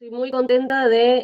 Estoy muy contenta de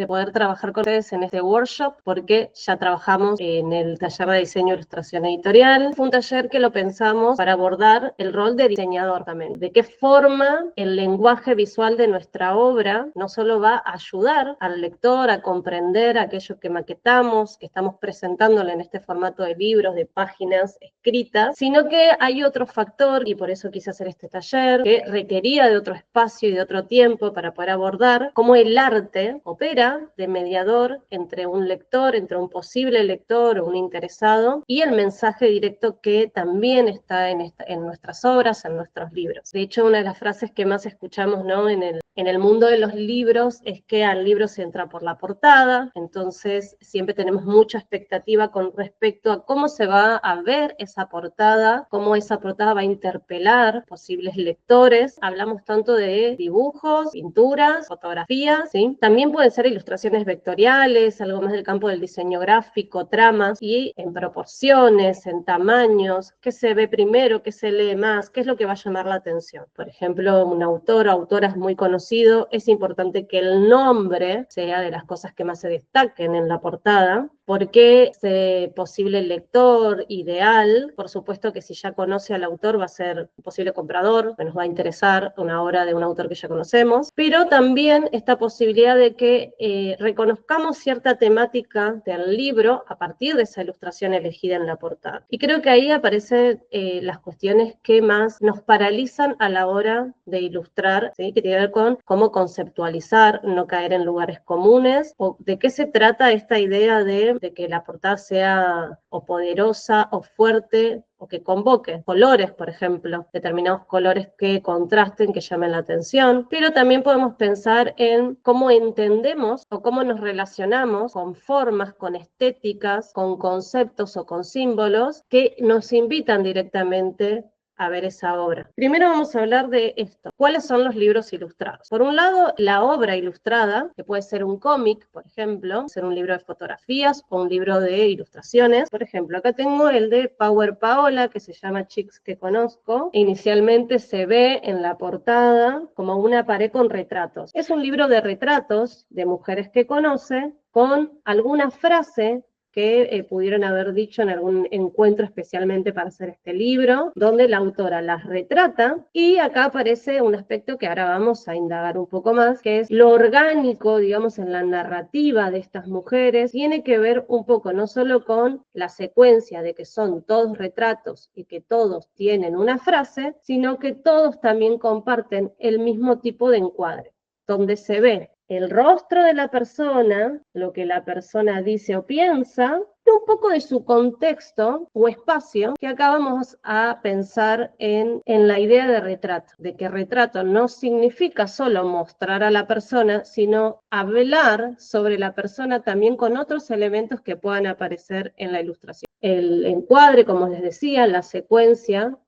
poder trabajar con ustedes en este workshop porque ya trabajamos en el taller de diseño, ilustración editorial. Fue un taller que lo pensamos para abordar el rol de diseñador también. De qué forma el lenguaje visual de nuestra obra no solo va a ayudar al lector a comprender aquello que maquetamos, que estamos presentándole en este formato de libros, de páginas escritas, sino que hay otro factor, y por eso quise hacer este taller, que requería de otro espacio y de otro tiempo para poder abordar cómo el arte opera de mediador entre un lector, entre un posible lector o un interesado, y el mensaje directo que también está en nuestras obras, en nuestros libros. De hecho, una de las frases que más escuchamos, ¿no?, en el mundo de los libros es que al libro se entra por la portada, entonces siempre tenemos mucha expectativa con respecto a cómo se va a ver esa portada, cómo esa portada va a interpelar posibles lectores. Hablamos tanto de dibujos, pinturas, fotografías, ¿sí? También pueden ser ilustraciones vectoriales, algo más del campo del diseño gráfico, tramas, y en proporciones, en tamaños, qué se ve primero, qué se lee más, qué es lo que va a llamar la atención. Por ejemplo, un autor o autora es muy conocido, es importante que el nombre sea de las cosas que más se destaquen en la portada, porque ese posible lector ideal, por supuesto que si ya conoce al autor va a ser un posible comprador, que nos va a interesar una obra de un autor que ya conocemos, pero también esta posibilidad de que reconozcamos cierta temática del libro a partir de esa ilustración elegida en la portada. Y creo que ahí aparecen las cuestiones que más nos paralizan a la hora de ilustrar, ¿sí?, que tiene que ver con cómo conceptualizar, no caer en lugares comunes, o de qué se trata esta idea de que la portada sea o poderosa o fuerte, o que convoque colores, por ejemplo, determinados colores que contrasten, que llamen la atención, pero también podemos pensar en cómo entendemos o cómo nos relacionamos con formas, con estéticas, con conceptos o con símbolos que nos invitan directamente a ver esa obra. Primero vamos a hablar de esto. ¿Cuáles son los libros ilustrados? Por un lado, la obra ilustrada, que puede ser un cómic, por ejemplo, ser un libro de fotografías o un libro de ilustraciones. Por ejemplo, acá tengo el de Power Paola, que se llama Chicks que conozco. Inicialmente se ve en la portada como una pared con retratos. Es un libro de retratos de mujeres que conoce, con alguna frase que pudieron haber dicho en algún encuentro especialmente para hacer este libro, donde la autora las retrata, y acá aparece un aspecto que ahora vamos a indagar un poco más, que es lo orgánico, digamos, en la narrativa de estas mujeres. Tiene que ver un poco no solo con la secuencia de que son todos retratos y que todos tienen una frase, sino que todos también comparten el mismo tipo de encuadre, donde se ve el rostro de la persona, lo que la persona dice o piensa, y un poco de su contexto o espacio, que acá vamos a pensar en la idea de retrato, de que retrato no significa solo mostrar a la persona, sino hablar sobre la persona también con otros elementos que puedan aparecer en la ilustración. El encuadre, como les decía, la secuencia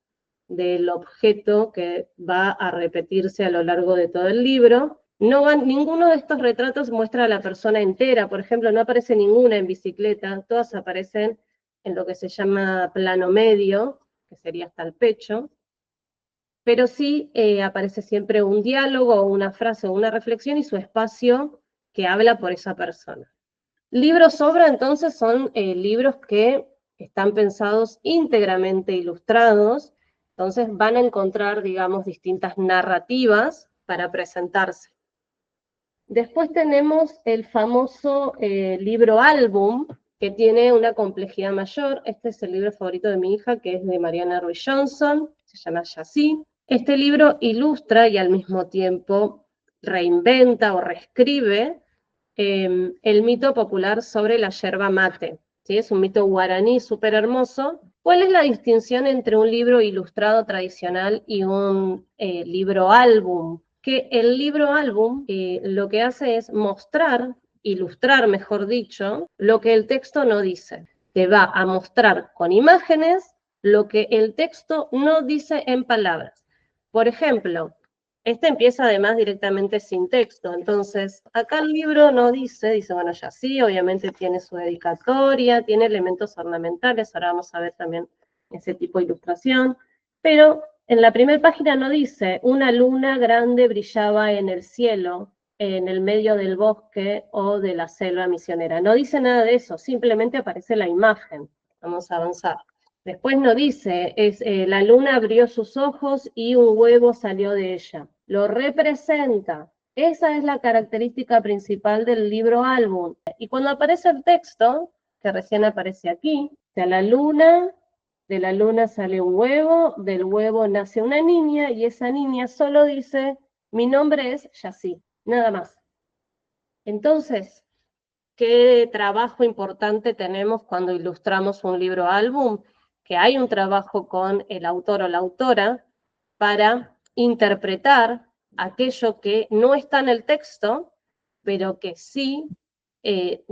del objeto que va a repetirse a lo largo de todo el libro. Ninguno de estos retratos muestra a la persona entera, por ejemplo, no aparece ninguna en bicicleta, todas aparecen en lo que se llama plano medio, que sería hasta el pecho, pero sí aparece siempre un diálogo, una frase o una reflexión y su espacio que habla por esa persona. Libros obra, entonces, son libros que están pensados íntegramente ilustrados, entonces van a encontrar, digamos, distintas narrativas para presentarse. Después tenemos el famoso libro álbum, que tiene una complejidad mayor. Este es el libro favorito de mi hija, que es de Mariana Ruiz Johnson, se llama Yací. Este libro ilustra y al mismo tiempo reinventa o reescribe el mito popular sobre la yerba mate, ¿sí? Es un mito guaraní súper hermoso. ¿Cuál es la distinción entre un libro ilustrado tradicional y un libro álbum? Que el libro álbum lo que hace es mostrar, ilustrar mejor dicho, lo que el texto no dice. Te va a mostrar con imágenes lo que el texto no dice en palabras. Por ejemplo, este empieza además directamente sin texto, entonces acá el libro no dice, bueno, ya sí, obviamente tiene su dedicatoria, tiene elementos ornamentales, ahora vamos a ver también ese tipo de ilustración, pero en la primera página no dice, una luna grande brillaba en el cielo, en el medio del bosque o de la selva misionera. No dice nada de eso, simplemente aparece la imagen. Vamos a avanzar. Después no dice, la luna abrió sus ojos y un huevo salió de ella. Lo representa. Esa es la característica principal del libro álbum. Y cuando aparece el texto, que recién aparece aquí, de la luna sale un huevo, del huevo nace una niña, y esa niña solo dice, mi nombre es Yací, nada más. Entonces, ¿qué trabajo importante tenemos cuando ilustramos un libro álbum? Que hay un trabajo con el autor o la autora para interpretar aquello que no está en el texto, pero que sí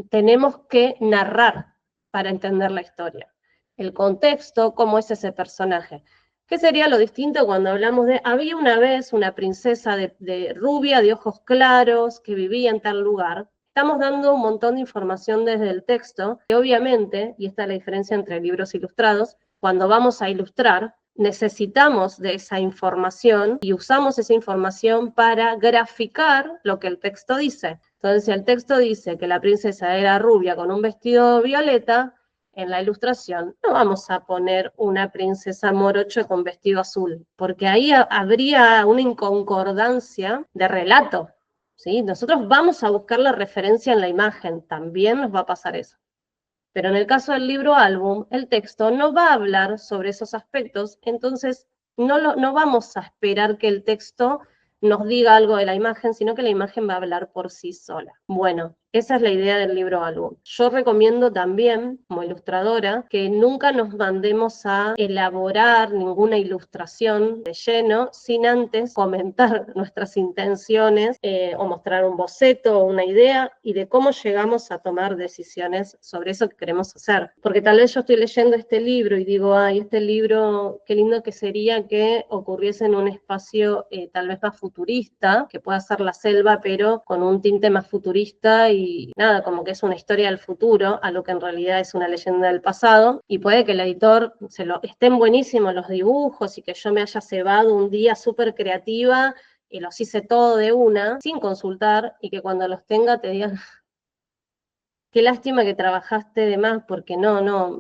tenemos que narrar para entender la historia. El contexto, cómo es ese personaje. ¿Qué sería lo distinto cuando hablamos de, había una vez una princesa de rubia, de ojos claros, que vivía en tal lugar? Estamos dando un montón de información desde el texto, que obviamente, y esta es la diferencia entre libros ilustrados, cuando vamos a ilustrar, necesitamos de esa información y usamos esa información para graficar lo que el texto dice. Entonces, si el texto dice que la princesa era rubia con un vestido violeta, en la ilustración no vamos a poner una princesa morocho con vestido azul, porque ahí habría una inconcordancia de relato. ¿Sí? Nosotros vamos a buscar la referencia en la imagen, también nos va a pasar eso. Pero en el caso del libro álbum, el texto no va a hablar sobre esos aspectos, entonces no vamos a esperar que el texto nos diga algo de la imagen, sino que la imagen va a hablar por sí sola. Bueno, esa es la idea del libro álbum. Yo recomiendo también, como ilustradora, que nunca nos mandemos a elaborar ninguna ilustración de lleno sin antes comentar nuestras intenciones o mostrar un boceto o una idea y de cómo llegamos a tomar decisiones sobre eso que queremos hacer. Porque tal vez yo estoy leyendo este libro y digo, ay, este libro, qué lindo que sería que ocurriese en un espacio tal vez más futurista, que pueda ser la selva, pero con un tinte más futurista y nada, como que es una historia del futuro, a lo que en realidad es una leyenda del pasado, y puede que el editor estén buenísimos los dibujos y que yo me haya cebado un día súper creativa y los hice todo de una, sin consultar, y que cuando los tenga te digan, qué lástima que trabajaste de más, porque no,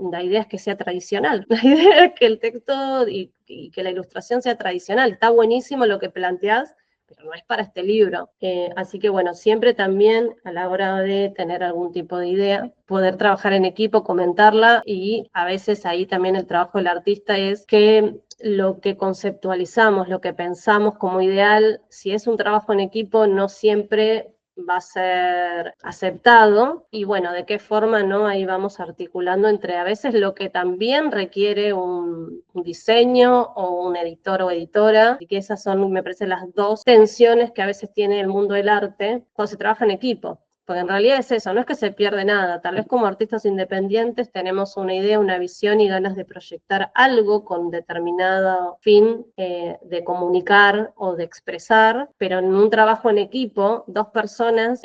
la idea es que sea tradicional, la idea es que el texto y que la ilustración sea tradicional, está buenísimo lo que planteás, pero no es para este libro. Así que bueno, siempre también a la hora de tener algún tipo de idea, poder trabajar en equipo, comentarla, y a veces ahí también el trabajo del artista es que lo que conceptualizamos, lo que pensamos como ideal, si es un trabajo en equipo, no siempre va a ser aceptado, y bueno, de qué forma, ¿no? Ahí vamos articulando entre a veces lo que también requiere un diseño o un editor o editora, y que esas son, me parece, las dos tensiones que a veces tiene el mundo del arte cuando se trabaja en equipo. Porque en realidad es eso, no es que se pierde nada, tal vez como artistas independientes tenemos una idea, una visión y ganas de proyectar algo con determinado fin de comunicar o de expresar, pero en un trabajo en equipo, dos personas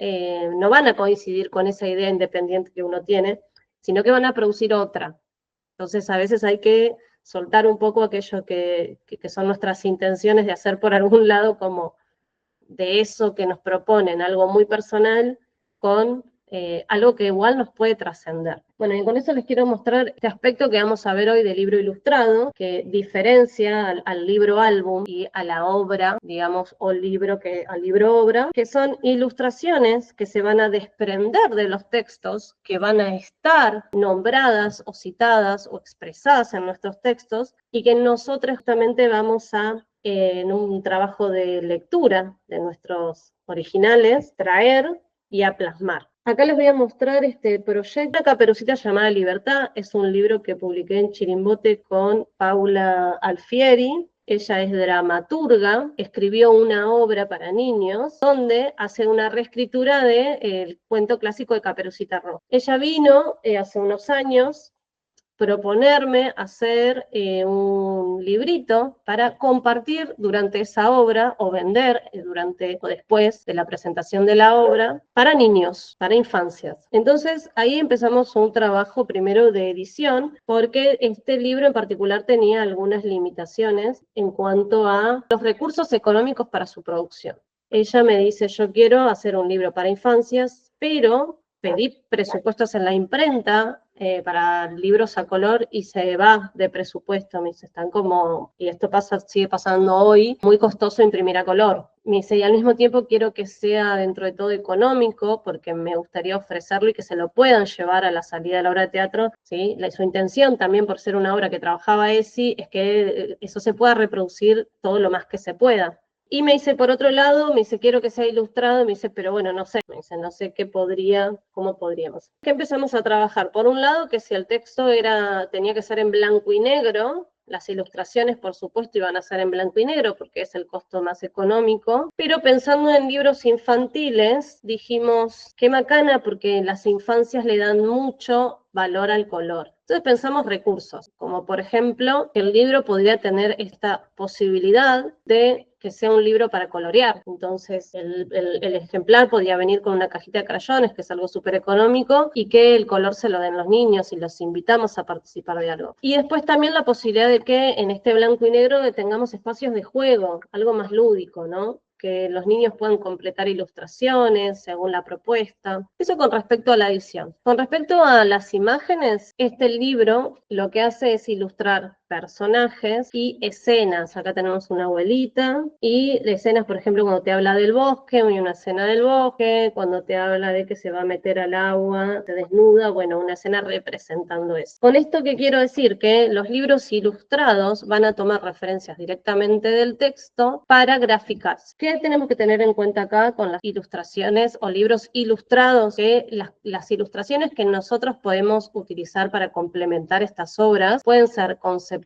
no van a coincidir con esa idea independiente que uno tiene, sino que van a producir otra. Entonces a veces hay que soltar un poco aquello que son nuestras intenciones de hacer por algún lado, como de eso que nos proponen, algo muy personal, con algo que igual nos puede trascender. Bueno, y con eso les quiero mostrar este aspecto que vamos a ver hoy del libro ilustrado, que diferencia al libro álbum y a la obra, digamos, o libro al libro obra, que son ilustraciones que se van a desprender de los textos, que van a estar nombradas o citadas o expresadas en nuestros textos, y que nosotros justamente vamos a en un trabajo de lectura de nuestros originales, traer y a plasmar. Acá les voy a mostrar este proyecto, una caperucita llamada Libertad, es un libro que publiqué en Chirimbote con Paula Alfieri. Ella es dramaturga, escribió una obra para niños donde hace una reescritura del cuento clásico de Caperucita Roja. Ella vino hace unos años proponerme hacer un librito para compartir durante esa obra o vender durante o después de la presentación de la obra para niños, para infancias. Entonces ahí empezamos un trabajo primero de edición, porque este libro en particular tenía algunas limitaciones en cuanto a los recursos económicos para su producción. ella me dice, yo quiero hacer un libro para infancias, pero pedí presupuestos en la imprenta para libros a color y se va de presupuesto. Me dice, están como, y esto pasa, sigue pasando hoy, muy costoso imprimir a color. Me dice, y al mismo tiempo quiero que sea dentro de todo económico, porque me gustaría ofrecerlo y que se lo puedan llevar a la salida de la obra de teatro, ¿sí? Su intención también, por ser una obra que trabajaba ESI, es que eso se pueda reproducir todo lo más que se pueda. Y me dice, por otro lado, me dice, quiero que sea ilustrado, me dice, pero bueno, no sé, me dice, no sé cómo podríamos. Que empezamos a trabajar, por un lado, que si el texto tenía que ser en blanco y negro, las ilustraciones, por supuesto, iban a ser en blanco y negro, porque es el costo más económico, pero pensando en libros infantiles, dijimos, qué macana, porque las infancias le dan mucho valor al color. Entonces pensamos recursos, como por ejemplo, que el libro podría tener esta posibilidad de que sea un libro para colorear. Entonces, el ejemplar podría venir con una cajita de crayones, que es algo súper económico, y que el color se lo den los niños y los invitamos a participar de algo. Y después también la posibilidad de que en este blanco y negro tengamos espacios de juego, algo más lúdico, ¿no? Que los niños puedan completar ilustraciones según la propuesta. Eso con respecto a la edición. Con respecto a las imágenes, este libro lo que hace es ilustrar personajes y escenas. Acá tenemos una abuelita y escenas, por ejemplo, cuando te habla del bosque, hay una escena del bosque, cuando te habla de que se va a meter al agua, se desnuda, bueno, una escena representando eso. Con esto, ¿qué quiero decir? Que los libros ilustrados van a tomar referencias directamente del texto para graficarse. ¿Qué tenemos que tener en cuenta acá con las ilustraciones o libros ilustrados? Que las ilustraciones que nosotros podemos utilizar para complementar estas obras pueden ser conceptuales,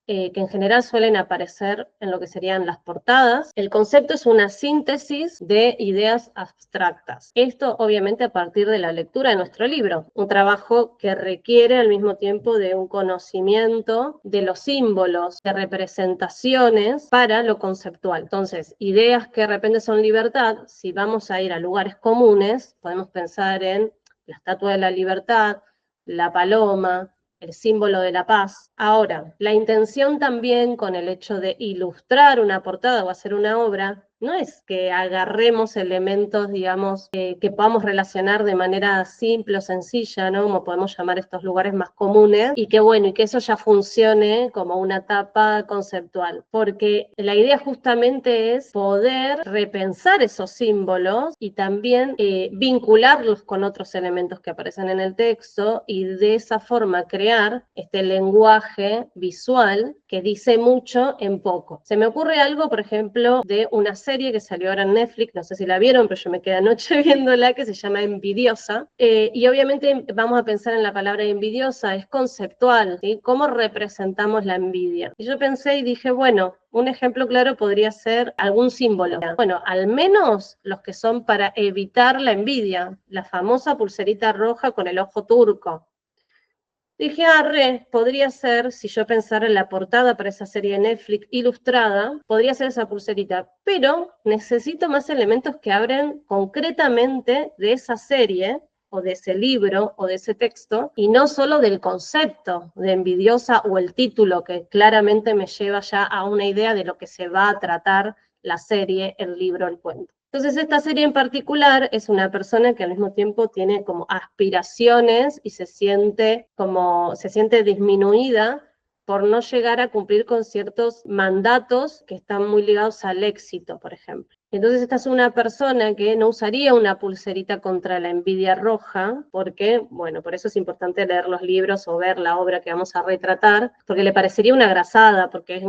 que en general suelen aparecer en lo que serían las portadas. El concepto es una síntesis de ideas abstractas. Esto obviamente a partir de la lectura de nuestro libro, un trabajo que requiere al mismo tiempo de un conocimiento de los símbolos, de representaciones para lo conceptual. Entonces, ideas que de repente son libertad, si vamos a ir a lugares comunes, podemos pensar en la Estatua de la Libertad, la paloma, el símbolo de la paz. Ahora, la intención también con el hecho de ilustrar una portada o hacer una obra, no es que agarremos elementos, digamos, que podamos relacionar de manera simple o sencilla, ¿no? Como podemos llamar estos lugares más comunes, y que bueno, y que eso ya funcione como una tapa conceptual. Porque la idea justamente es poder repensar esos símbolos y también vincularlos con otros elementos que aparecen en el texto y de esa forma crear este lenguaje visual que dice mucho en poco. Se me ocurre algo, por ejemplo, de una serie que salió ahora en Netflix, no sé si la vieron, pero yo me quedé anoche viéndola, que se llama Envidiosa, y obviamente vamos a pensar en la palabra envidiosa, es conceptual, ¿sí? ¿Cómo representamos la envidia? Y yo pensé y dije, bueno, un ejemplo claro podría ser algún símbolo. Bueno, al menos los que son para evitar la envidia, la famosa pulserita roja con el ojo turco. Dije, podría ser, si yo pensara en la portada para esa serie de Netflix ilustrada, podría ser esa pulserita, pero necesito más elementos que hablen concretamente de esa serie, o de ese libro, o de ese texto, y no solo del concepto de envidiosa o el título, que claramente me lleva ya a una idea de lo que se va a tratar la serie, el libro, el cuento. Entonces esta serie en particular es una persona que al mismo tiempo tiene como aspiraciones y se siente disminuida por no llegar a cumplir con ciertos mandatos que están muy ligados al éxito, por ejemplo. Entonces esta es una persona que no usaría una pulserita contra la envidia roja, porque, bueno, por eso es importante leer los libros o ver la obra que vamos a retratar, porque le parecería una grasada, porque es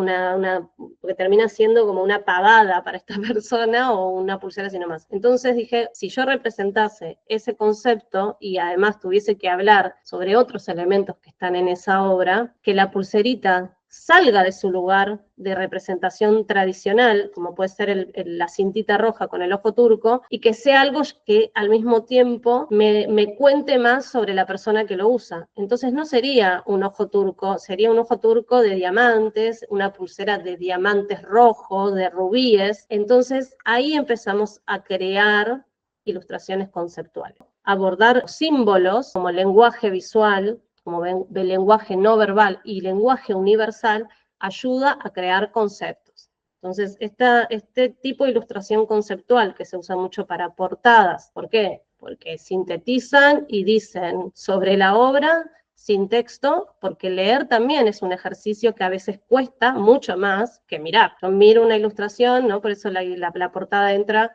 porque termina siendo como una pavada para esta persona o una pulsera así nomás. Entonces dije, si yo representase ese concepto y además tuviese que hablar sobre otros elementos que están en esa obra, que la pulserita salga de su lugar de representación tradicional, como puede ser la cintita roja con el ojo turco, y que sea algo que al mismo tiempo me cuente más sobre la persona que lo usa. Entonces no sería un ojo turco, sería un ojo turco de diamantes, una pulsera de diamantes rojos, de rubíes. Entonces ahí empezamos a crear ilustraciones conceptuales. Abordar símbolos como lenguaje visual, como lenguaje no verbal y lenguaje universal, ayuda a crear conceptos. Entonces, este tipo de ilustración conceptual que se usa mucho para portadas, ¿por qué? Porque sintetizan y dicen sobre la obra sin texto, porque leer también es un ejercicio que a veces cuesta mucho más que mirar. Yo miro una ilustración, ¿no? Por eso la portada entra,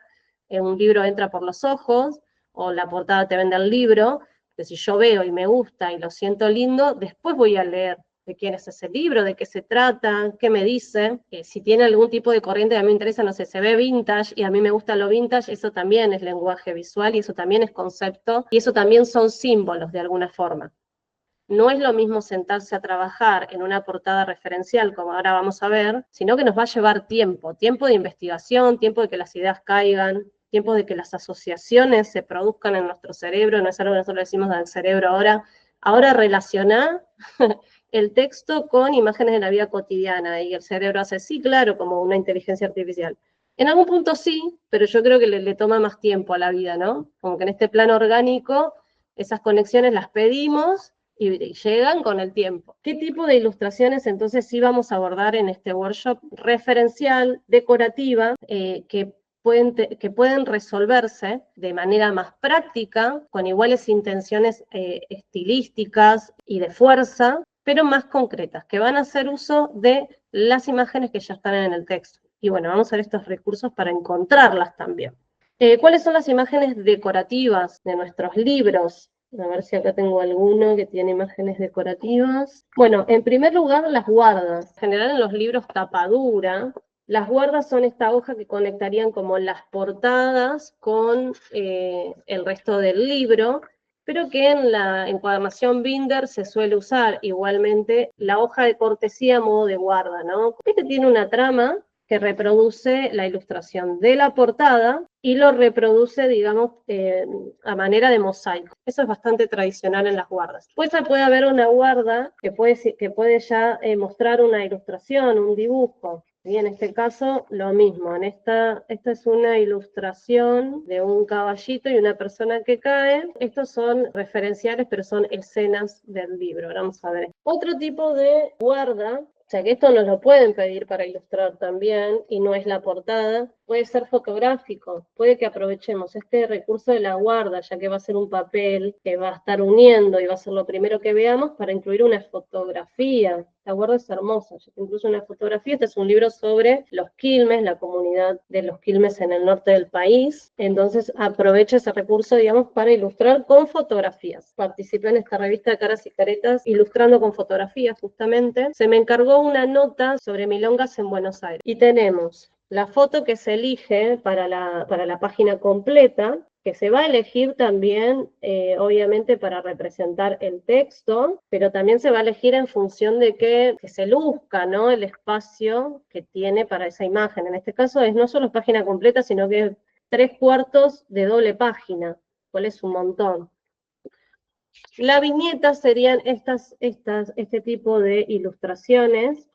un libro entra por los ojos, o la portada te vende el libro, que si yo veo y me gusta y lo siento lindo, después voy a leer de quién es ese libro, de qué se trata, qué me dice, si tiene algún tipo de corriente que a mí me interesa, no sé, se ve vintage y a mí me gusta lo vintage, eso también es lenguaje visual y eso también es concepto y eso también son símbolos de alguna forma. No es lo mismo sentarse a trabajar en una portada referencial, como ahora vamos a ver, sino que nos va a llevar tiempo, tiempo de investigación, tiempo de que las ideas caigan, tiempo de que las asociaciones se produzcan en nuestro cerebro, no es algo que nosotros decimos del cerebro ahora relacionar el texto con imágenes de la vida cotidiana, y el cerebro hace sí, claro, como una inteligencia artificial. En algún punto sí, pero yo creo que le toma más tiempo a la vida, ¿no? Como que en este plano orgánico, esas conexiones las pedimos y llegan con el tiempo. ¿Qué tipo de ilustraciones entonces sí vamos a abordar en este workshop? Referencial, decorativa, que pueden resolverse de manera más práctica, con iguales intenciones estilísticas y de fuerza, pero más concretas, que van a hacer uso de las imágenes que ya están en el texto. Y bueno, vamos a ver estos recursos para encontrarlas también. ¿Cuáles son las imágenes decorativas de nuestros libros? A ver si acá tengo alguno que tiene imágenes decorativas. Bueno, en primer lugar, las guardas. En general en los libros tapadura, las guardas son esta hoja que conectarían como las portadas con el resto del libro, pero que en la encuadernación binder se suele usar igualmente la hoja de cortesía a modo de guarda, ¿no? Este tiene una trama que reproduce la ilustración de la portada y lo reproduce, digamos, a manera de mosaico. Eso es bastante tradicional en las guardas. Pues puede haber una guarda que puede ya mostrar una ilustración, un dibujo. Y en este caso, lo mismo. Esta es una ilustración de un caballito y una persona que cae. Estos son referenciales, pero son escenas del libro. Ahora vamos a ver. Otro tipo de guarda, o sea que esto nos lo pueden pedir para ilustrar también, y no es la portada, puede ser fotográfico, puede que aprovechemos este recurso de la guarda, ya que va a ser un papel que va a estar uniendo y va a ser lo primero que veamos, para incluir una fotografía. La guarda es hermosa, ya que incluso una fotografía. Este es un libro sobre los Quilmes, la comunidad de los Quilmes en el norte del país, entonces aprovecho ese recurso, digamos, para ilustrar con fotografías. Participé en esta revista de Caras y Caretas ilustrando con fotografías, justamente. Se me encargó una nota sobre milongas en Buenos Aires. Y tenemos la foto que se elige para la página completa, que se va a elegir también, obviamente, para representar el texto, pero también se va a elegir en función de que se luzca, ¿no?, el espacio que tiene para esa imagen. En este caso no solo es página completa, sino que es 3/4 de doble página, cual es un montón. La viñeta serían este tipo de ilustraciones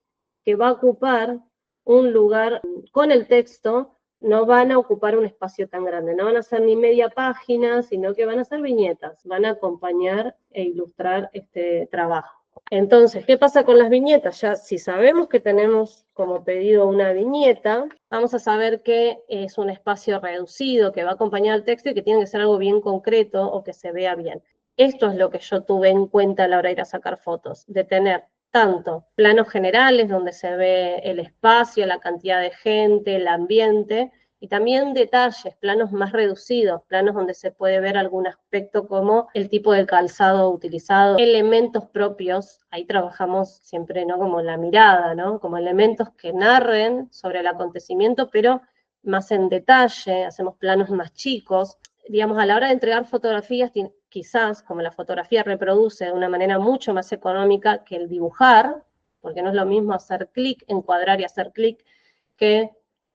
que va a ocupar un lugar con el texto, no van a ocupar un espacio tan grande, no van a ser ni media página, sino que van a ser viñetas, van a acompañar e ilustrar este trabajo. Entonces, ¿qué pasa con las viñetas? Ya si sabemos que tenemos como pedido una viñeta, vamos a saber que es un espacio reducido, que va a acompañar al texto y que tiene que ser algo bien concreto o que se vea bien. Esto es lo que yo tuve en cuenta a la hora de ir a sacar fotos, de tener tanto planos generales donde se ve el espacio, la cantidad de gente, el ambiente, y también detalles, planos más reducidos, planos donde se puede ver algún aspecto como el tipo de calzado utilizado, elementos propios. Ahí trabajamos siempre, ¿no?, como la mirada, ¿no?, como elementos que narren sobre el acontecimiento, pero más en detalle, hacemos planos más chicos. Digamos, a la hora de entregar fotografías, quizás, como la fotografía reproduce de una manera mucho más económica que el dibujar, porque no es lo mismo hacer clic, encuadrar y hacer clic, que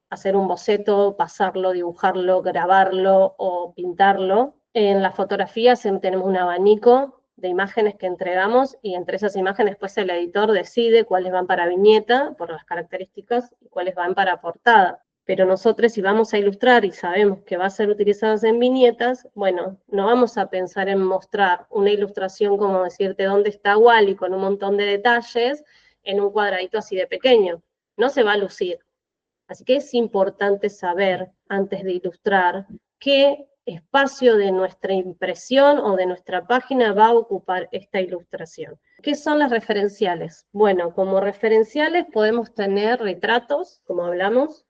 hacer un boceto, pasarlo, dibujarlo, grabarlo o pintarlo. En las fotografías tenemos un abanico de imágenes que entregamos, y entre esas imágenes pues el editor decide cuáles van para viñeta, por las características, y cuáles van para portada. Pero nosotros, si vamos a ilustrar y sabemos que va a ser utilizadas en viñetas, bueno, no vamos a pensar en mostrar una ilustración como decirte dónde está Wally con un montón de detalles en un cuadradito así de pequeño. No se va a lucir. Así que es importante saber, antes de ilustrar, qué espacio de nuestra impresión o de nuestra página va a ocupar esta ilustración. ¿Qué son las referenciales? Bueno, como referenciales podemos tener retratos, como hablamos.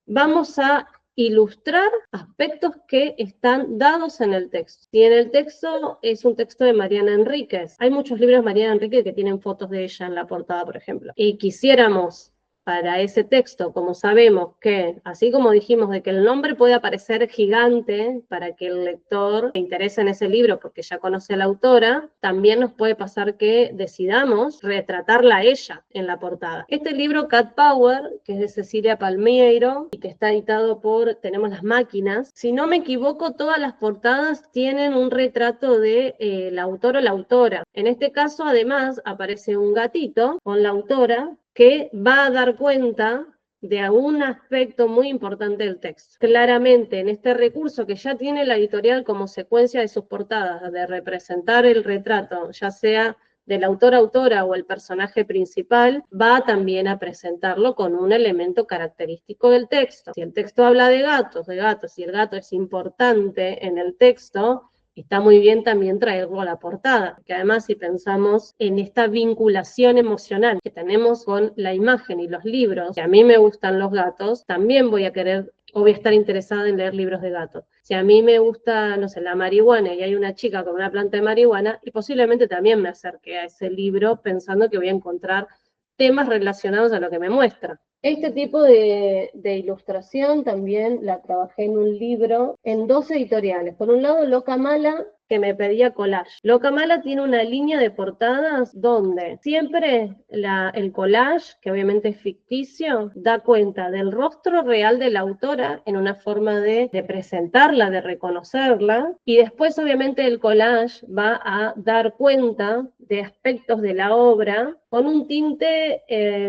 Vamos a ilustrar aspectos que están dados en el texto. Si en el texto es un texto de Mariana Enríquez, hay muchos libros de Mariana Enríquez que tienen fotos de ella en la portada, por ejemplo, y quisiéramos para ese texto, como sabemos que, así como dijimos de que el nombre puede aparecer gigante para que el lector se interese en ese libro porque ya conoce a la autora, también nos puede pasar que decidamos retratarla a ella en la portada. Este libro, Cat Power, que es de Cecilia Palmeiro y que está editado por Tenemos las Máquinas, si no me equivoco, todas las portadas tienen un retrato de el autor o la autora. En este caso, además, aparece un gatito con la autora que va a dar cuenta de un aspecto muy importante del texto. Claramente, en este recurso que ya tiene la editorial como secuencia de sus portadas, de representar el retrato, ya sea del autor-autora o el personaje principal, va también a presentarlo con un elemento característico del texto. Si el texto habla de gatos, y el gato es importante en el texto, está muy bien también traerlo a la portada, que además si pensamos en esta vinculación emocional que tenemos con la imagen y los libros, que a mí me gustan los gatos, también voy a querer o voy a estar interesada en leer libros de gatos. Si a mí me gusta, no sé, la marihuana y hay una chica con una planta de marihuana, y posiblemente también me acerque a ese libro pensando que voy a encontrar temas relacionados a lo que me muestra. Este tipo de ilustración también la trabajé en un libro en 2 editoriales. Por un lado, Loca Mala, que me pedía collage. Loca Mala tiene una línea de portadas donde siempre el collage, que obviamente es ficticio, da cuenta del rostro real de la autora en una forma de presentarla, de reconocerla, y después obviamente el collage va a dar cuenta de aspectos de la obra con un tinte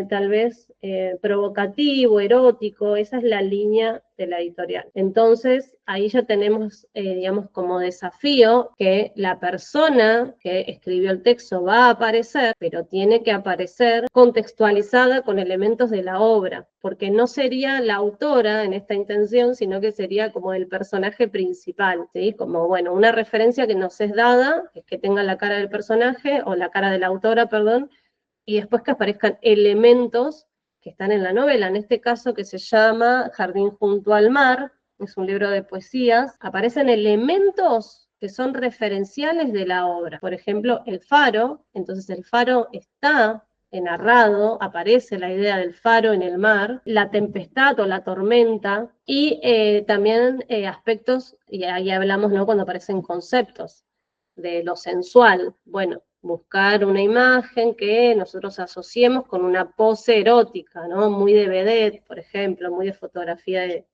tal vez provocativo, erótico. Esa es la línea de la editorial. Entonces, ahí ya tenemos, digamos, como desafío que la persona que escribió el texto va a aparecer, pero tiene que aparecer contextualizada con elementos de la obra, porque no sería la autora en esta intención, sino que sería como el personaje principal, ¿sí? Como, bueno, una referencia que nos es dada, es que tenga la cara del personaje, o la cara de la autora, perdón, y después que aparezcan elementos que están en la novela, en este caso que se llama Jardín junto al mar, es un libro de poesías, aparecen elementos que son referenciales de la obra. Por ejemplo, el faro, entonces el faro está narrado, aparece la idea del faro en el mar, la tempestad o la tormenta, y también aspectos, y ahí hablamos, ¿no?, cuando aparecen conceptos de lo sensual. Bueno, buscar una imagen que nosotros asociemos con una pose erótica, ¿no? Muy de vedette, por ejemplo, muy de fotografía de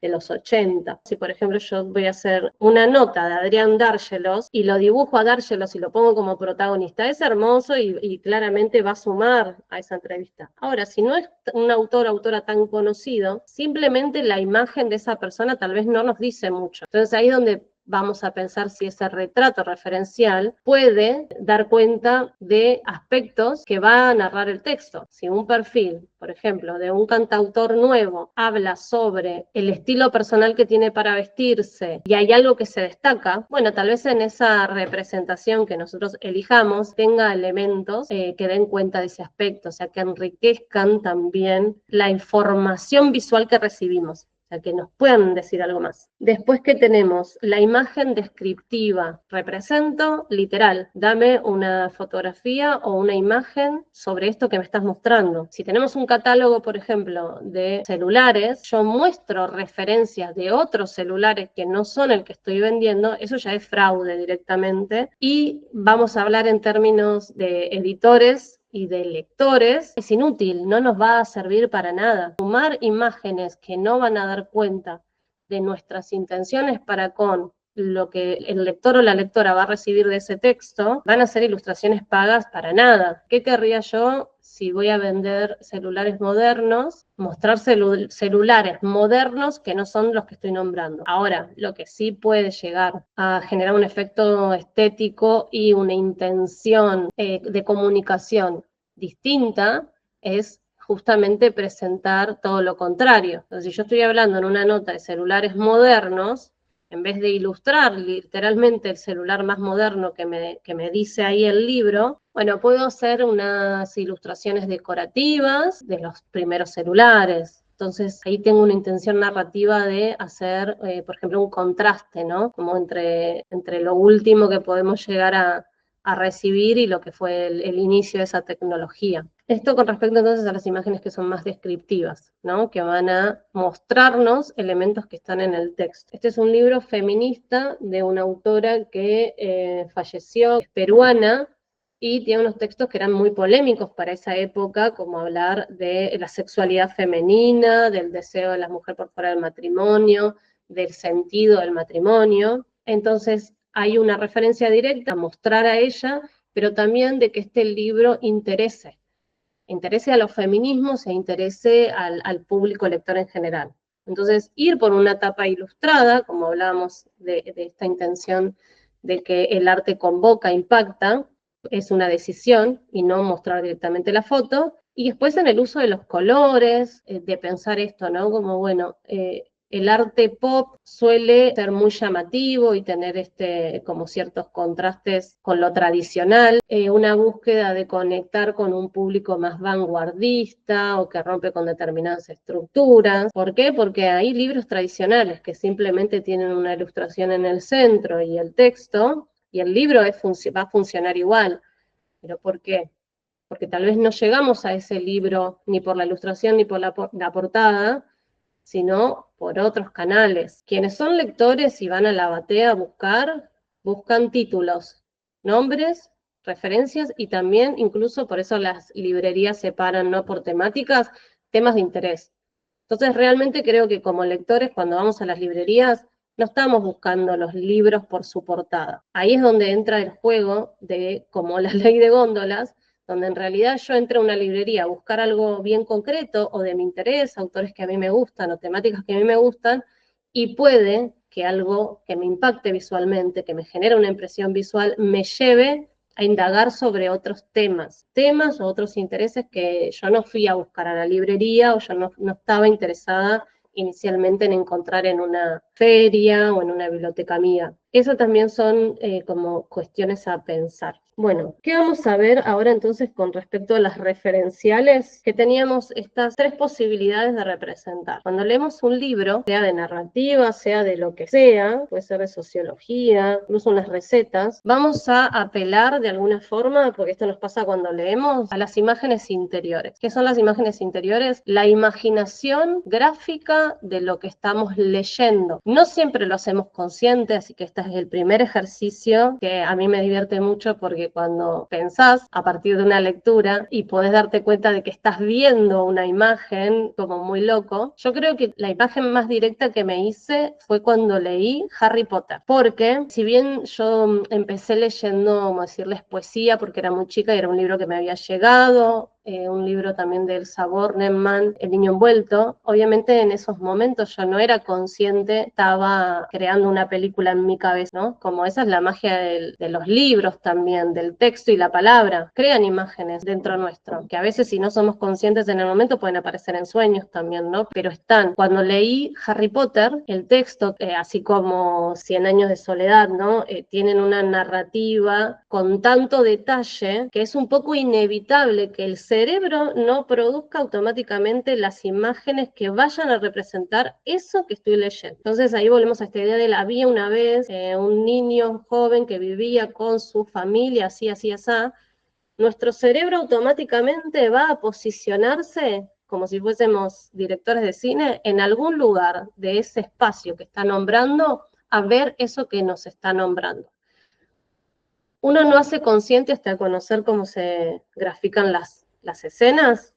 los 80. Si, por ejemplo, yo voy a hacer una nota de Adrián Dárgelos y lo dibujo a Dárgelos y lo pongo como protagonista, es hermoso y claramente va a sumar a esa entrevista. Ahora, si no es un autor o autora tan conocido, simplemente la imagen de esa persona tal vez no nos dice mucho. Entonces ahí es donde vamos a pensar si ese retrato referencial puede dar cuenta de aspectos que va a narrar el texto. Si un perfil, por ejemplo, de un cantautor nuevo habla sobre el estilo personal que tiene para vestirse y hay algo que se destaca, bueno, tal vez en esa representación que nosotros elijamos tenga elementos que den cuenta de ese aspecto, o sea, que enriquezcan también la información visual que recibimos, que nos puedan decir algo más. Después, ¿qué tenemos? La imagen descriptiva. Represento literal. Dame una fotografía o una imagen sobre esto que me estás mostrando. Si tenemos un catálogo, por ejemplo, de celulares, yo muestro referencias de otros celulares que no son el que estoy vendiendo, eso ya es fraude directamente. Y vamos a hablar en términos de editores y de lectores, es inútil, no nos va a servir para nada. Sumar imágenes que no van a dar cuenta de nuestras intenciones para con lo que el lector o la lectora va a recibir de ese texto, van a ser ilustraciones pagas para nada. ¿Qué querría yo si voy a vender celulares modernos? Mostrar celulares modernos que no son los que estoy nombrando. Ahora, lo que sí puede llegar a generar un efecto estético y una intención de comunicación distinta es justamente presentar todo lo contrario. Entonces, si yo estoy hablando en una nota de celulares modernos, en vez de ilustrar literalmente el celular más moderno que me dice ahí el libro, bueno, puedo hacer unas ilustraciones decorativas de los primeros celulares. Entonces ahí tengo una intención narrativa de hacer, por ejemplo, un contraste, ¿no? Como entre lo último que podemos llegar a recibir y lo que fue el inicio de esa tecnología. Esto con respecto entonces a las imágenes que son más descriptivas, ¿no? Que van a mostrarnos elementos que están en el texto. Este es un libro feminista de una autora que falleció, es peruana, y tiene unos textos que eran muy polémicos para esa época, como hablar de la sexualidad femenina, del deseo de la mujer por fuera del matrimonio, del sentido del matrimonio. Entonces, hay una referencia directa a mostrar a ella, pero también de que este libro interese a los feminismos e interese al público lector en general. Entonces, ir por una tapa ilustrada, como hablábamos de esta intención de que el arte convoca, impacta, es una decisión y no mostrar directamente la foto. Y después en el uso de los colores, de pensar esto, ¿no? Como, bueno, el arte pop suele ser muy llamativo y tener como ciertos contrastes con lo tradicional, una búsqueda de conectar con un público más vanguardista o que rompe con determinadas estructuras. ¿Por qué? Porque hay libros tradicionales que simplemente tienen una ilustración en el centro y el texto, y el libro va a funcionar igual. ¿Pero por qué? Porque tal vez no llegamos a ese libro ni por la ilustración ni por la portada, sino por otros canales. Quienes son lectores y van a la batea a buscar, buscan títulos, nombres, referencias y también incluso por eso las librerías separan no por temáticas, temas de interés. Entonces realmente creo que como lectores cuando vamos a las librerías no estamos buscando los libros por su portada. Ahí es donde entra el juego de como la ley de góndolas, donde en realidad yo entro a una librería a buscar algo bien concreto o de mi interés, autores que a mí me gustan o temáticas que a mí me gustan, y puede que algo que me impacte visualmente, que me genere una impresión visual, me lleve a indagar sobre otros temas o otros intereses que yo no fui a buscar a la librería o yo no estaba interesada inicialmente en encontrar en una feria o en una biblioteca amiga. Eso también son como cuestiones a pensar. Bueno, ¿qué vamos a ver ahora entonces con respecto a las referenciales? Que teníamos estas tres posibilidades de representar. Cuando leemos un libro, sea de narrativa, sea de lo que sea, puede ser de sociología, incluso unas recetas, vamos a apelar de alguna forma, porque esto nos pasa cuando leemos, a las imágenes interiores. ¿Qué son las imágenes interiores? La imaginación gráfica de lo que estamos leyendo. No siempre lo hacemos consciente, así que este es el primer ejercicio que a mí me divierte mucho porque cuando pensás a partir de una lectura y podés darte cuenta de que estás viendo una imagen como muy loco, yo creo que la imagen más directa que me hice fue cuando leí Harry Potter, porque si bien yo empecé leyendo, como decirles, poesía porque era muy chica y era un libro que me había llegado, un libro también de Elsa Bornemann, El niño envuelto. Obviamente en esos momentos yo no era consciente, estaba creando una película en mi cabeza, ¿no? Como esa es la magia de los libros también, del texto y la palabra. Crean imágenes dentro nuestro, que a veces si no somos conscientes en el momento pueden aparecer en sueños también, ¿no? Pero están. Cuando leí Harry Potter, el texto, así como Cien años de soledad, ¿no? Tienen una narrativa con tanto detalle que es un poco inevitable que el cerebro no produzca automáticamente las imágenes que vayan a representar eso que estoy leyendo. Entonces ahí volvemos a esta idea de había una vez un niño joven que vivía con su familia, así, así, así. Nuestro cerebro automáticamente va a posicionarse como si fuésemos directores de cine en algún lugar de ese espacio que está nombrando a ver eso que nos está nombrando. Uno no hace consciente hasta conocer cómo se grafican las escenas,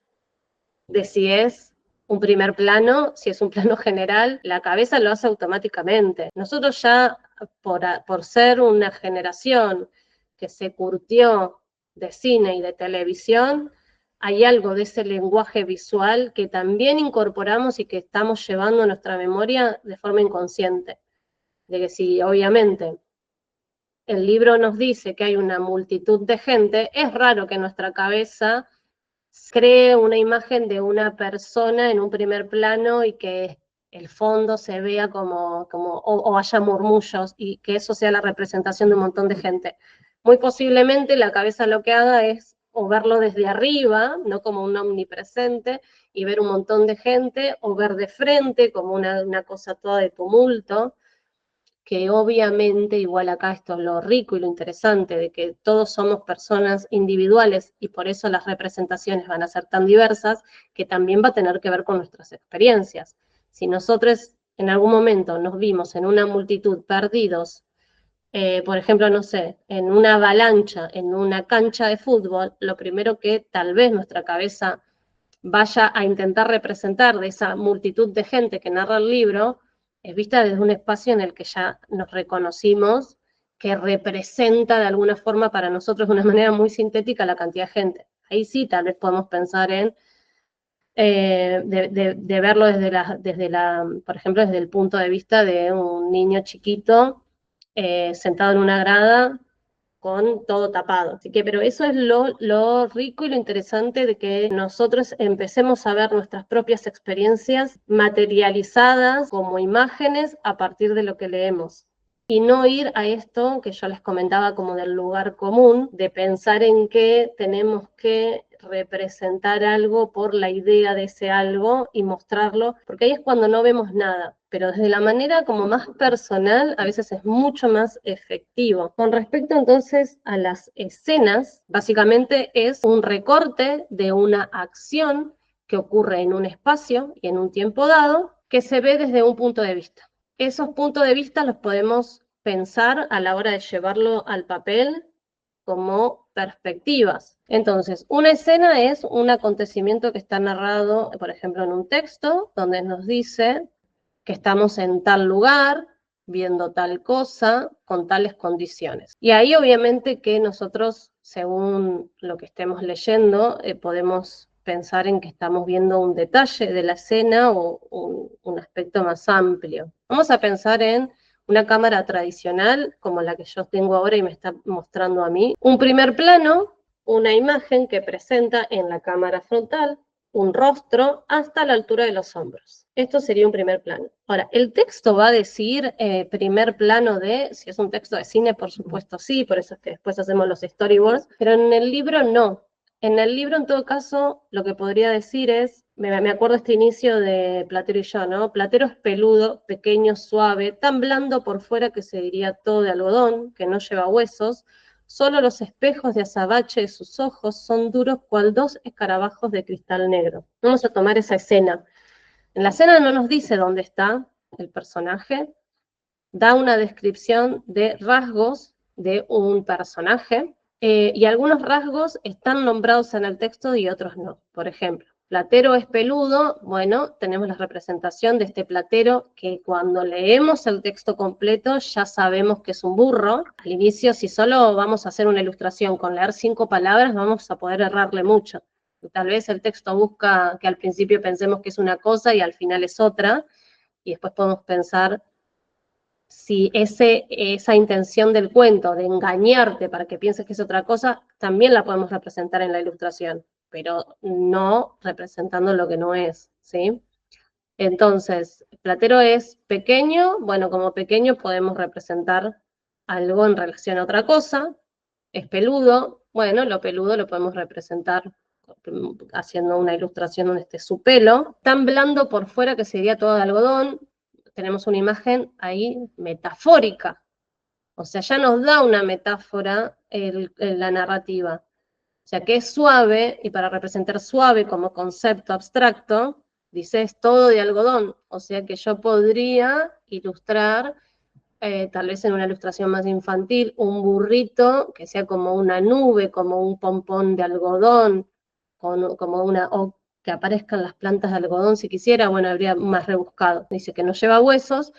de si es un primer plano, si es un plano general, la cabeza lo hace automáticamente. Nosotros ya, por ser una generación que se curtió de cine y de televisión, hay algo de ese lenguaje visual que también incorporamos y que estamos llevando a nuestra memoria de forma inconsciente. De que si, obviamente, el libro nos dice que hay una multitud de gente, es raro que nuestra cabeza cree una imagen de una persona en un primer plano y que el fondo se vea o haya murmullos y que eso sea la representación de un montón de gente. Muy posiblemente la cabeza lo que haga es o verlo desde arriba, no como un omnipresente, y ver un montón de gente, o ver de frente como una cosa toda de tumulto, que obviamente, igual acá esto es lo rico y lo interesante, de que todos somos personas individuales y por eso las representaciones van a ser tan diversas, que también va a tener que ver con nuestras experiencias. Si nosotros en algún momento nos vimos en una multitud perdidos, por ejemplo, no sé, en una avalancha, en una cancha de fútbol, lo primero que tal vez nuestra cabeza vaya a intentar representar de esa multitud de gente que narra el libro, es vista desde un espacio en el que ya nos reconocimos, que representa de alguna forma para nosotros de una manera muy sintética la cantidad de gente. Ahí sí tal vez podemos pensar en de verlo por ejemplo, desde el punto de vista de un niño chiquito sentado en una grada con todo tapado. Así que, pero eso es lo rico y lo interesante de que nosotros empecemos a ver nuestras propias experiencias materializadas como imágenes a partir de lo que leemos. Y no ir a esto que yo les comentaba como del lugar común, de pensar en que tenemos que representar algo por la idea de ese algo y mostrarlo, porque ahí es cuando no vemos nada, pero desde la manera como más personal a veces es mucho más efectivo. Con respecto entonces a las escenas, básicamente es un recorte de una acción que ocurre en un espacio y en un tiempo dado, que se ve desde un punto de vista. Esos puntos de vista los podemos pensar a la hora de llevarlo al papel como perspectivas. Entonces, una escena es un acontecimiento que está narrado, por ejemplo, en un texto, donde nos dice que estamos en tal lugar, viendo tal cosa, con tales condiciones. Y ahí obviamente que nosotros, según lo que estemos leyendo, podemos pensar en que estamos viendo un detalle de la escena o un aspecto más amplio. Vamos a pensar en una cámara tradicional, como la que yo tengo ahora y me está mostrando a mí. Un primer plano, una imagen que presenta en la cámara frontal un rostro hasta la altura de los hombros. Esto sería un primer plano. Ahora, el texto va a decir primer plano de, si es un texto de cine, por supuesto sí, por eso es que después hacemos los storyboards, pero en el libro no. En el libro, en todo caso, lo que podría decir es, me acuerdo este inicio de Platero y yo, ¿no? Platero es peludo, pequeño, suave, tan blando por fuera que se diría todo de algodón, que no lleva huesos. Solo los espejos de azabache de sus ojos son duros cual dos escarabajos de cristal negro. Vamos a tomar esa escena. En la escena no nos dice dónde está el personaje, da una descripción de rasgos de un personaje, y algunos rasgos están nombrados en el texto y otros no. Por ejemplo, Platero es peludo, bueno, tenemos la representación de este Platero que cuando leemos el texto completo ya sabemos que es un burro. Al inicio, si solo vamos a hacer una ilustración con leer 5 palabras, vamos a poder errarle mucho. Tal vez el texto busca que al principio pensemos que es una cosa y al final es otra, y después podemos pensar si esa intención del cuento de engañarte para que pienses que es otra cosa, también la podemos representar en la ilustración, pero no representando lo que no es, ¿sí? Entonces, Platero es pequeño, bueno, como pequeño podemos representar algo en relación a otra cosa. Es peludo, bueno, lo peludo lo podemos representar haciendo una ilustración donde esté su pelo. Tan blando por fuera que sería todo de algodón. Tenemos una imagen ahí metafórica, o sea, ya nos da una metáfora la narrativa. O sea, que es suave, y para representar suave como concepto abstracto, dice es todo de algodón. O sea que yo podría ilustrar, tal vez en una ilustración más infantil, un burrito que sea como una nube, como un pompón de algodón, o que aparezcan las plantas de algodón si quisiera, bueno, habría más rebuscado. Dice que no lleva huesos,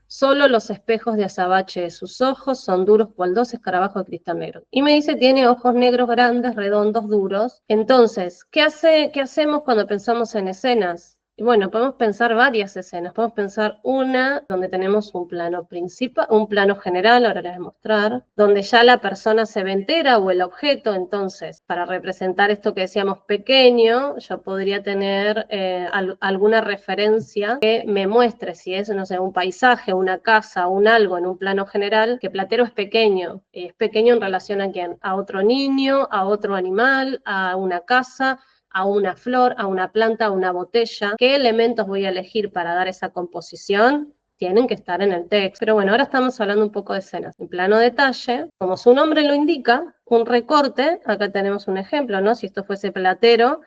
solo los espejos de azabache de sus ojos son duros cual dos escarabajos de cristal negro. Y me dice, tiene ojos negros grandes, redondos, duros. Entonces, ¿qué hacemos cuando pensamos en escenas? Y bueno, podemos pensar varias escenas. Podemos pensar una donde tenemos un plano principal, un plano general, ahora les voy a mostrar, donde ya la persona se ve entera o el objeto. Entonces, para representar esto que decíamos pequeño, yo podría tener alguna referencia que me muestre si es, no sé, un paisaje, una casa, un algo en un plano general, que Platero es pequeño en relación a quién, a otro niño, a otro animal, a una casa, a una flor, a una planta, a una botella. ¿Qué elementos voy a elegir para dar esa composición? Tienen que estar en el texto. Pero bueno, ahora estamos hablando un poco de escenas. En plano detalle, como su nombre lo indica, un recorte, acá tenemos un ejemplo, ¿no? Si esto fuese Platero,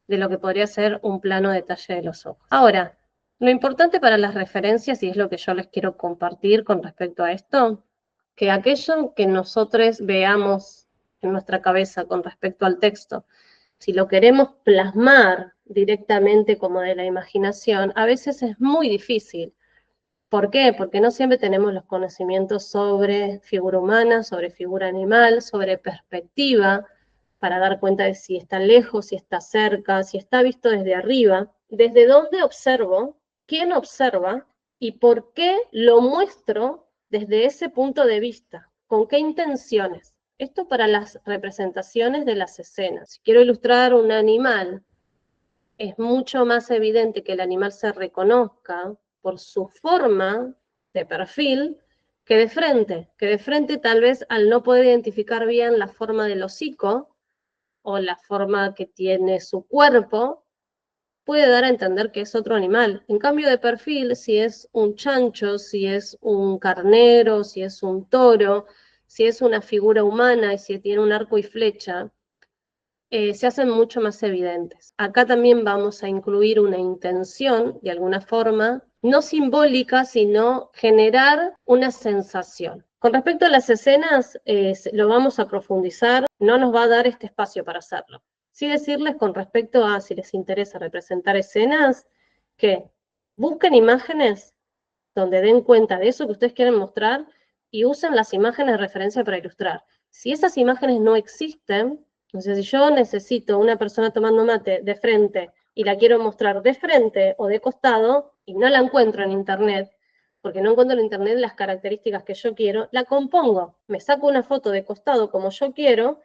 de lo que podría ser un plano detalle de los ojos. Ahora, lo importante para las referencias, y es lo que yo les quiero compartir con respecto a esto, que aquello que nosotros veamos en nuestra cabeza con respecto al texto, si lo queremos plasmar directamente como de la imaginación, a veces es muy difícil. ¿Por qué? Porque no siempre tenemos los conocimientos sobre figura humana, sobre figura animal, sobre perspectiva, para dar cuenta de si está lejos, si está cerca, si está visto desde arriba, desde dónde observo, quién observa y por qué lo muestro desde ese punto de vista, con qué intenciones. Esto para las representaciones de las escenas. Si quiero ilustrar un animal, es mucho más evidente que el animal se reconozca por su forma de perfil que de frente tal vez al no poder identificar bien la forma del hocico o la forma que tiene su cuerpo, puede dar a entender que es otro animal. En cambio de perfil, si es un chancho, si es un carnero, si es un toro, si es una figura humana y si tiene un arco y flecha, se hacen mucho más evidentes. Acá también vamos a incluir una intención, de alguna forma, no simbólica, sino generar una sensación. Con respecto a las escenas, lo vamos a profundizar, no nos va a dar este espacio para hacerlo. Sí decirles con respecto a si les interesa representar escenas, que busquen imágenes donde den cuenta de eso que ustedes quieren mostrar y usen las imágenes de referencia para ilustrar. Si esas imágenes no existen, o sea, si yo necesito una persona tomando mate de frente y la quiero mostrar de frente o de costado y no la encuentro en internet, porque no encuentro en internet las características que yo quiero, la compongo. Me saco una foto de costado como yo quiero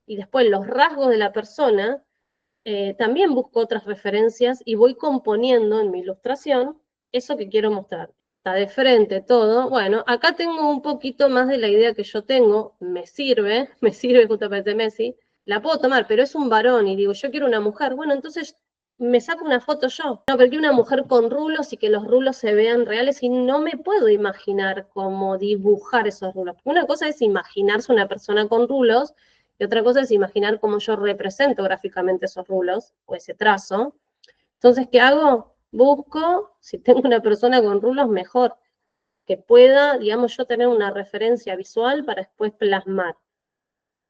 y después los rasgos de la persona, también busco otras referencias y voy componiendo en mi ilustración eso que quiero mostrar. Está de frente todo. Bueno, acá tengo un poquito más de la idea que yo tengo, me sirve justamente Messi, la puedo tomar, pero es un varón y digo, yo quiero una mujer. Bueno, entonces me saco una foto yo. No, pero quiero una mujer con rulos y que los rulos se vean reales y no me puedo imaginar cómo dibujar esos rulos. Una cosa es imaginarse una persona con rulos y otra cosa es imaginar cómo yo represento gráficamente esos rulos o ese trazo. Entonces, ¿qué hago? Busco, si tengo una persona con rulos, mejor, que pueda, digamos, yo tener una referencia visual para después plasmar.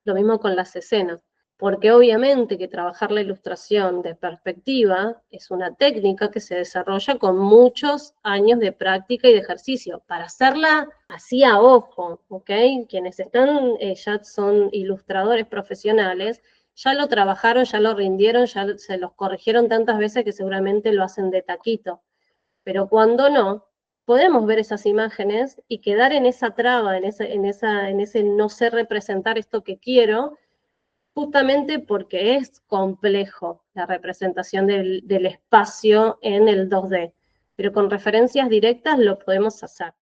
Lo mismo con las escenas, porque obviamente que trabajar la ilustración de perspectiva es una técnica que se desarrolla con muchos años de práctica y de ejercicio. Para hacerla así a ojo, ¿ok? Quienes están, ya son ilustradores profesionales, ya lo trabajaron, ya lo rindieron, ya se los corrigieron tantas veces que seguramente lo hacen de taquito. Pero cuando no, podemos ver esas imágenes y quedar en esa traba, en ese no sé representar esto que quiero, justamente porque es complejo la representación del espacio en el 2D. Pero con referencias directas lo podemos hacer.